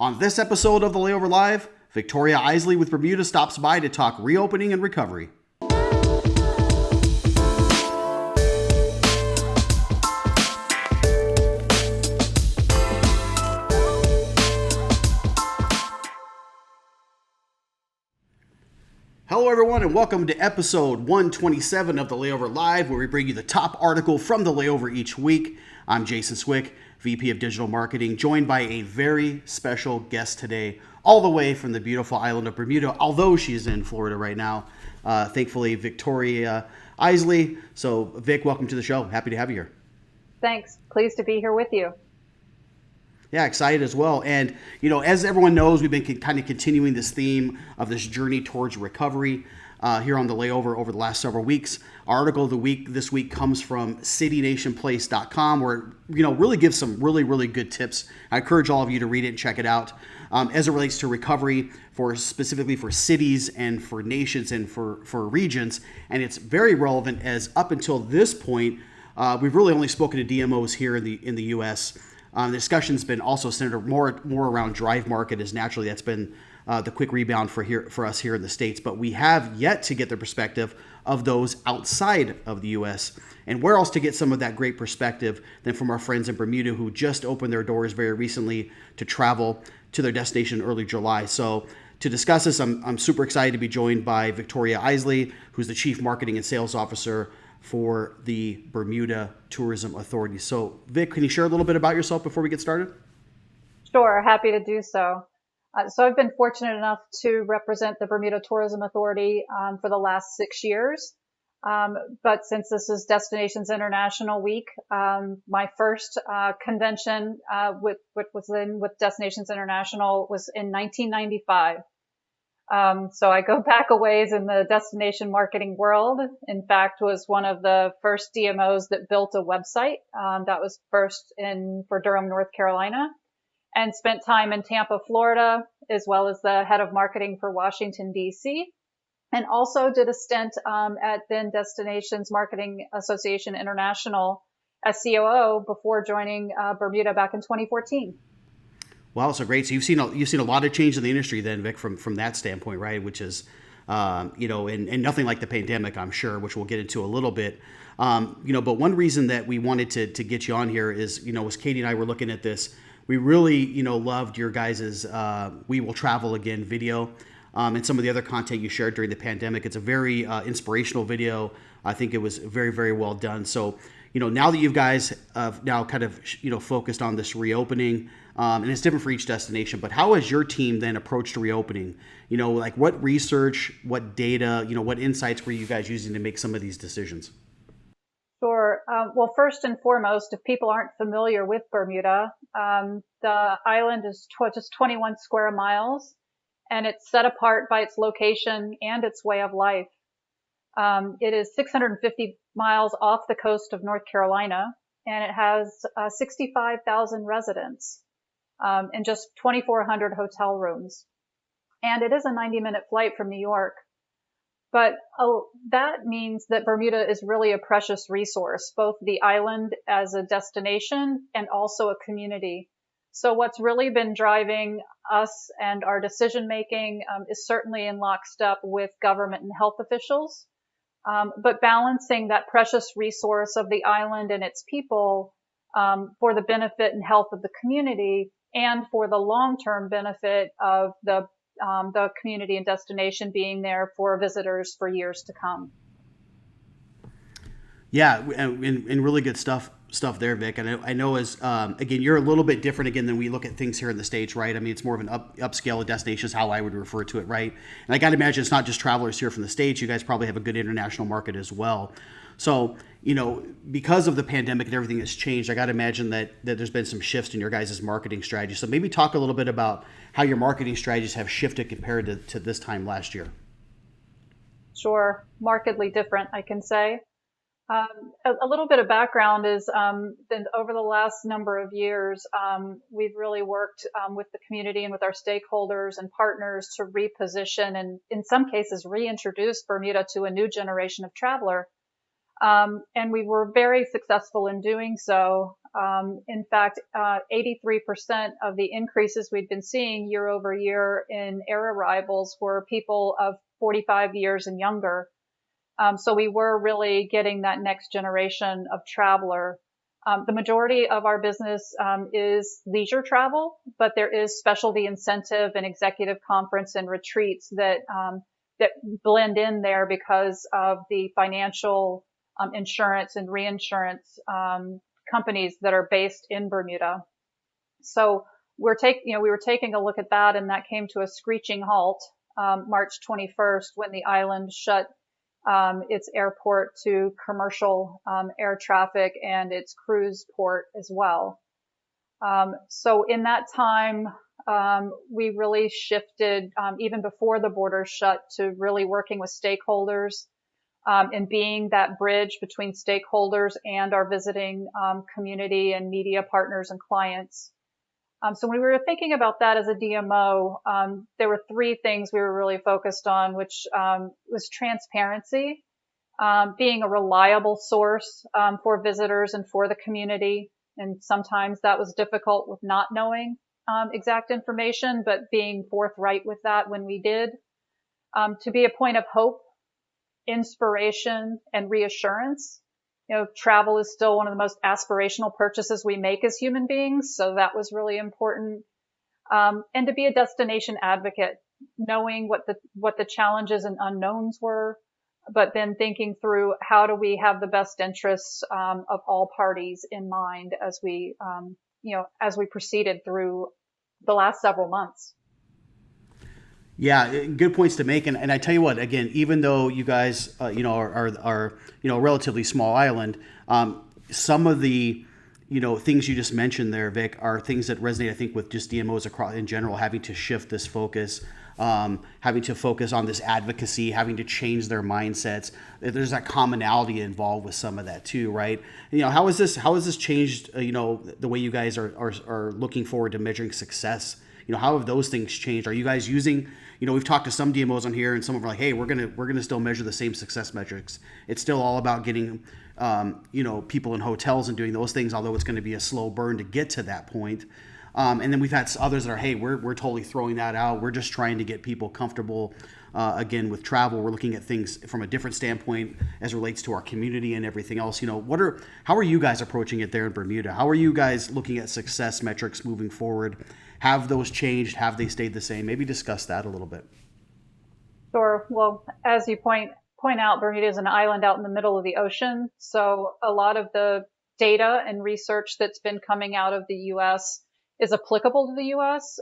On this episode of the Layover Live, Victoria Isley with Bermuda stops by to talk reopening and recovery. Hello everyone and welcome to episode 127 of the Layover Live, where we bring you the top article from the Layover each week. I'm Jason Swick, VP of Digital Marketing, joined by a very special guest today, all the way from the beautiful island of Bermuda, although she's in Florida right now. Thankfully, Victoria Isley. So Vic, welcome to the show. Happy to have you here. Thanks. Pleased to be here with you. Yeah, excited as well. And, as everyone knows, we've been kind of continuing this theme of this journey towards recovery here on the Layover over the last several weeks. Our article of the week this week comes from citynationplace.com, where it, really gives some really, really good tips. I encourage all of you to read it and check it out as it relates to recovery specifically for cities and for nations and for regions. And it's very relevant as up until this point, we've really only spoken to DMOs here in the U.S. The discussion's been also centered more around drive market, as naturally that's been the quick rebound for us here in the States. But we have yet to get the perspective of those outside of the U.S. And where else to get some of that great perspective than from our friends in Bermuda, who just opened their doors very recently to travel to their destination in early July. So to discuss this, I'm super excited to be joined by Victoria Isley, who's the Chief Marketing and Sales Officer for the Bermuda Tourism Authority. So Vic, can you share a little bit about yourself before we get started? Sure, happy to do so. So I've been fortunate enough to represent the Bermuda Tourism Authority for the last 6 years. But since this is Destinations International Week, my first convention with Destinations International was in 1995. So I go back a ways in the destination marketing world. In fact, was one of the first DMOs that built a website. That was first for Durham, North Carolina, and spent time in Tampa, Florida, as well as the head of marketing for Washington, D.C., and also did a stint at then Destinations Marketing Association International as COO before joining Bermuda back in 2014. Wow, so great. So you've seen a lot of change in the industry then, Vic, from that standpoint, right? Which is, and nothing like the pandemic, I'm sure, which we'll get into a little bit. But one reason that we wanted to get you on here is, as Katie and I were looking at this, we really, loved your guys's We Will Travel Again video and some of the other content you shared during the pandemic. It's a very inspirational video. I think it was very, very well done. So, now that you guys have now kind of, focused on this reopening, and it's different for each destination, but how has your team then approached reopening? Like what research, what data, what insights were you guys using to make some of these decisions? Sure. Well, first and foremost, if people aren't familiar with Bermuda, the island is just 21 square miles, and it's set apart by its location and its way of life. It is 650 miles off the coast of North Carolina, and it has 65,000 residents and just 2,400 hotel rooms. And it is a 90-minute flight from New York. But that means that Bermuda is really a precious resource, both the island as a destination and also a community. So what's really been driving us and our decision making is certainly in lockstep with government and health officials. But balancing that precious resource of the island and its people for the benefit and health of the community and for the long-term benefit of the community and destination being there for visitors for years to come. Yeah, and really good stuff there, Vic. And I know as again, you're a little bit different again than we look at things here in the States, right? I mean, it's more of an upscale destination is how I would refer to it, right? And I got to imagine it's not just travelers here from the States. You guys probably have a good international market as well. So, because of the pandemic and everything that's changed, I got to imagine that there's been some shifts in your guys' marketing strategy. So maybe talk a little bit about how your marketing strategies have shifted compared to this time last year. Sure. Markedly different, I can say. A little bit of background is that over the last number of years, we've really worked with the community and with our stakeholders and partners to reposition and in some cases reintroduce Bermuda to a new generation of traveler. And we were very successful in doing so. In fact, 83% of the increases we'd been seeing year over year in air arrivals were people of 45 years and younger. So we were really getting that next generation of traveler. The majority of our business is leisure travel, but there is specialty incentive and executive conference and retreats that blend in there because of the financial insurance and reinsurance companies that are based in Bermuda. So we were taking a look at that, and that came to a screeching halt March 21st when the island shut its airport to commercial air traffic and its cruise port as well. So in that time, we really shifted, even before the borders shut, to really working with stakeholders and being that bridge between stakeholders and our visiting community and media partners and clients. So when we were thinking about that as a DMO, there were three things we were really focused on, which was transparency, being a reliable source for visitors and for the community. And sometimes that was difficult with not knowing exact information, but being forthright with that when we did. To be a point of hope, inspiration, and reassurance. Travel is still one of the most aspirational purchases we make as human beings, so that was really important. And to be a destination advocate, knowing what the challenges and unknowns were, but then thinking through how do we have the best interests of all parties in mind as we proceeded through the last several months. Yeah, good points to make. And I tell you what, again, even though you guys, are a relatively small island, some of the, things you just mentioned there, Vic, are things that resonate, I think, with just DMOs across in general, having to shift this focus, having to focus on this advocacy, having to change their mindsets. There's that commonality involved with some of that too, right? How has this changed, the way you guys are looking forward to measuring success? How have those things changed? Are you guys using, we've talked to some DMOs on here, and some of them are like, hey, we're gonna still measure the same success metrics. It's still all about getting, people in hotels and doing those things, although it's going to be a slow burn to get to that point. And then we've had others that are, hey, we're totally throwing that out. We're just trying to get people comfortable, again, with travel. We're looking at things from a different standpoint as relates to our community and everything else. How are you guys approaching it there in Bermuda? How are you guys looking at success metrics moving forward? Have those changed? Have they stayed the same? Maybe discuss that a little bit. Sure. Well, as you point out, Bermuda is an island out in the middle of the ocean. So a lot of the data and research that's been coming out of the U.S. is applicable to the U.S.,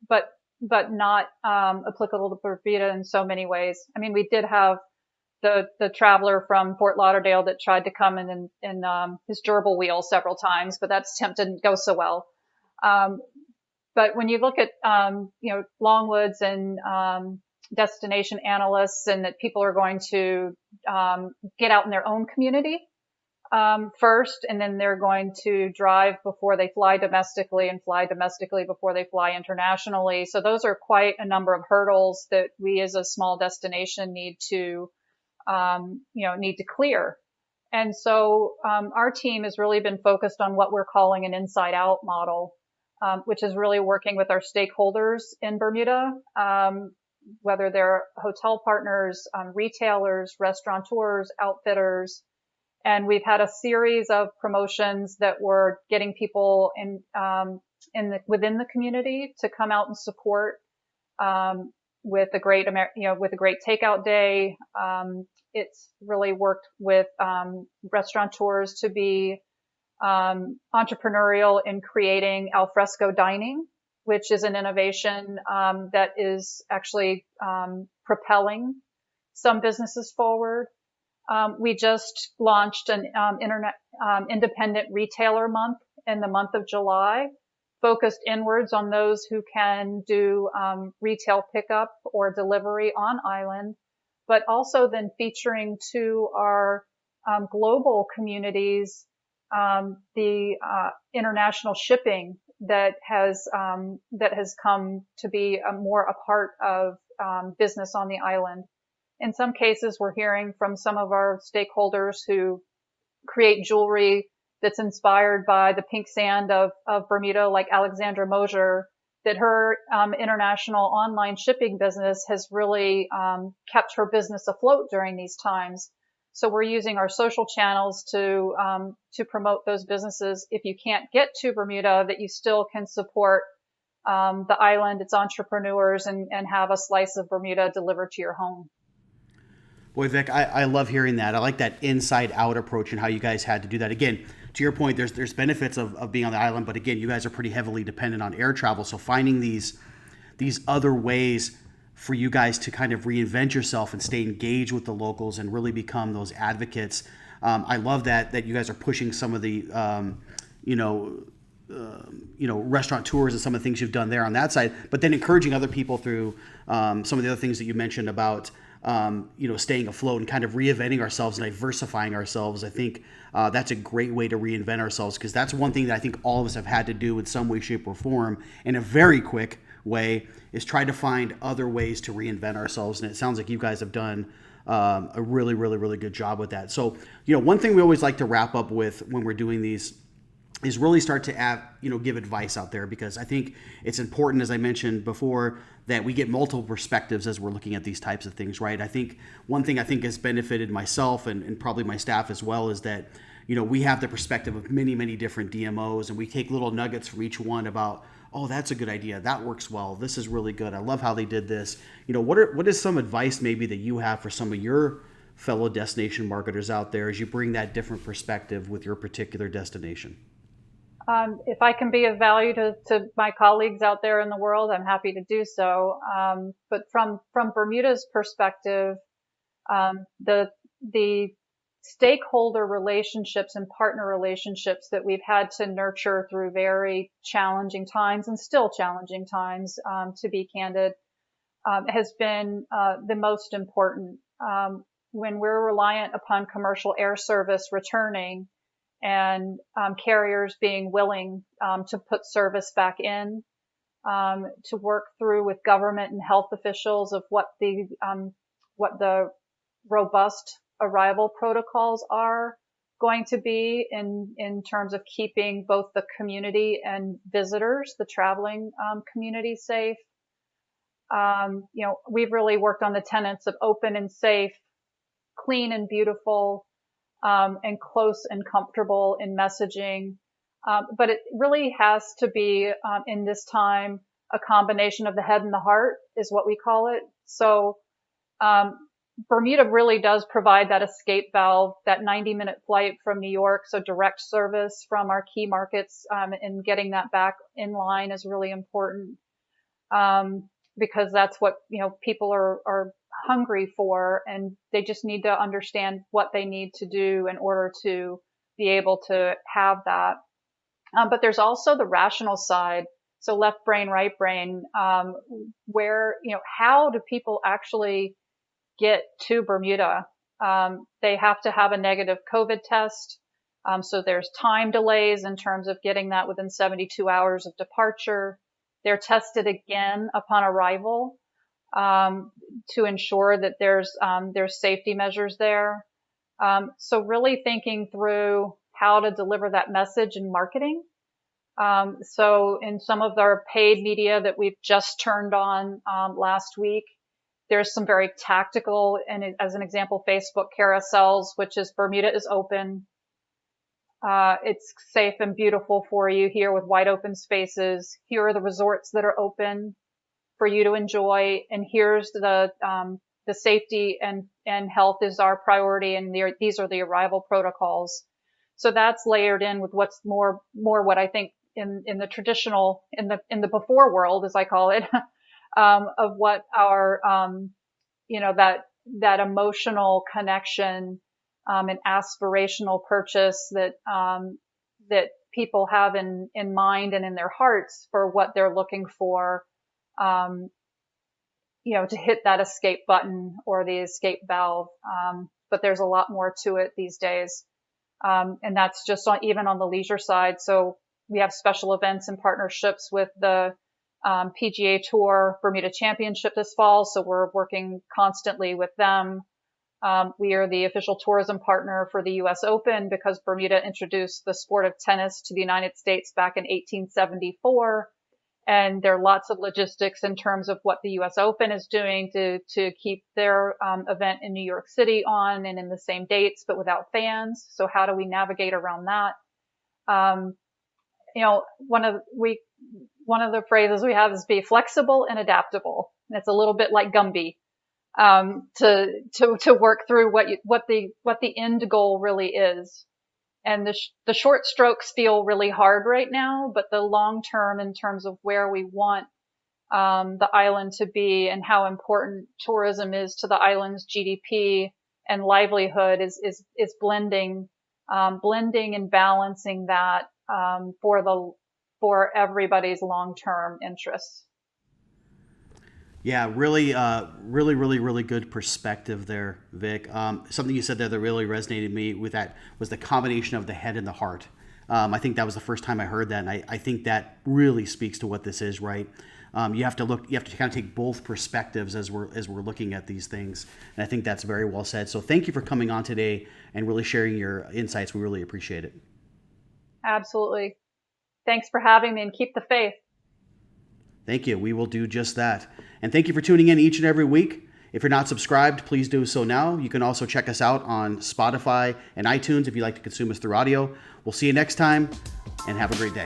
but not applicable to Bermuda in so many ways. I mean, we did have the traveler from Fort Lauderdale that tried to come in his gerbil wheel several times, but that attempt didn't go so well. But when you look at Longwoods and destination analysts, and that people are going to get out in their own community first, and then they're going to drive before they fly domestically, and fly domestically before they fly internationally. So those are quite a number of hurdles that we as a small destination need to clear. And so our team has really been focused on what we're calling an inside out model, which is really working with our stakeholders in Bermuda, whether they're hotel partners, retailers, restaurateurs, outfitters. And we've had a series of promotions that were getting people within the community to come out and support, with a great takeout day. It's really worked with, restaurateurs to be, entrepreneurial in creating alfresco dining, which is an innovation that is actually propelling some businesses forward. We just launched an independent retailer month in the month of July, focused inwards on those who can do retail pickup or delivery on island, but also then featuring to our global communities the international shipping that has come to be more a part of business on the island. In some cases, we're hearing from some of our stakeholders who create jewelry that's inspired by the pink sand of Bermuda, like Alexandra Mosier, that her international online shipping business has really kept her business afloat during these times. So we're using our social channels to promote those businesses. If you can't get to Bermuda, that you still can support the island, its entrepreneurs, and have a slice of Bermuda delivered to your home. Boy, Vic, I love hearing that. I like that inside out approach and how you guys had to do that. Again, to your point, there's benefits of being on the island, but again, you guys are pretty heavily dependent on air travel. So finding these other ways for you guys to kind of reinvent yourself and stay engaged with the locals and really become those advocates. I love that you guys are pushing some of the you know restaurant tours and some of the things you've done there on that side, but then encouraging other people through some of the other things that you mentioned about staying afloat and kind of reinventing ourselves and diversifying ourselves. I think that's a great way to reinvent ourselves, because that's one thing that I think all of us have had to do in some way, shape, or form in a very quick way, is try to find other ways to reinvent ourselves. And it sounds like you guys have done a really, really, really good job with that. So, one thing we always like to wrap up with when we're doing these is really start to give advice out there, because I think it's important, as I mentioned before, that we get multiple perspectives as we're looking at these types of things, right? I think one thing I think has benefited myself and probably my staff as well is that, we have the perspective of many, many different DMOs, and we take little nuggets from each one about, oh, that's a good idea. That works well. This is really good. I love how they did this. What is some advice maybe that you have for some of your fellow destination marketers out there as you bring that different perspective with your particular destination? If I can be of value to my colleagues out there in the world, I'm happy to do so. But from Bermuda's perspective, the stakeholder relationships and partner relationships that we've had to nurture through very challenging times, and still challenging times, to be candid, has been the most important. When we're reliant upon commercial air service returning, and carriers being willing to put service back in, to work through with government and health officials of what the robust arrival protocols are going to be in terms of keeping both the community and visitors, the traveling community, safe. We've really worked on the tenets of open and safe, clean and beautiful, and close and comfortable in messaging. But it really has to be, in this time, a combination of the head and the heart is what we call it. So, Bermuda really does provide that escape valve, that 90-minute flight from New York. So direct service from our key markets, and getting that back in line is really important. Because that's what, people are hungry for, and they just need to understand what they need to do in order to be able to have that. But there's also the rational side. So left brain, right brain, where, how do people actually get to Bermuda? They have to have a negative COVID test. So there's time delays in terms of getting that within 72 hours of departure. They're tested again upon arrival, to ensure that there's safety measures there. So really thinking through how to deliver that message in marketing. So in some of our paid media that we've just turned on last week, there's some very tactical, and as an example, Facebook carousels, which is Bermuda is open. It's safe and beautiful for you here with wide open spaces. Here are the resorts that are open for you to enjoy, and here's the safety and health is our priority, and these are the arrival protocols. So that's layered in with what's more what I think in the traditional, in the before world, as I call it, of what our that emotional connection and aspirational purchase that people have in mind and in their hearts for what they're looking for, to hit that escape button or the escape valve. But there's a lot more to it these days. And that's just even on the leisure side. So we have special events and partnerships with the PGA Tour Bermuda Championship this fall, so we're working constantly with them. We are the official tourism partner for the U.S. Open because Bermuda introduced the sport of tennis to the United States back in 1874. And there are lots of logistics in terms of what the U.S. Open is doing to keep their event in New York City on and in the same dates, but without fans. So how do we navigate around that? One of the phrases we have is be flexible and adaptable. And it's a little bit like Gumby, to work through what the end goal really is. And the short strokes feel really hard right now, but the long term in terms of where we want the island to be and how important tourism is to the island's GDP and livelihood is blending and balancing that for everybody's long term interests. Yeah, really good perspective there, Vic. Something you said there that really resonated me with that was the combination of the head and the heart. I think that was the first time I heard that, and I think that really speaks to what this is, right? You have to kind of take both perspectives as we're looking at these things, and I think that's very well said. So thank you for coming on today and really sharing your insights. We really appreciate it. Absolutely. Thanks for having me, and keep the faith. Thank you. We will do just that. And thank you for tuning in each and every week. If you're not subscribed, please do so now. You can also check us out on Spotify and iTunes if you like to consume us through audio. We'll see you next time, and have a great day.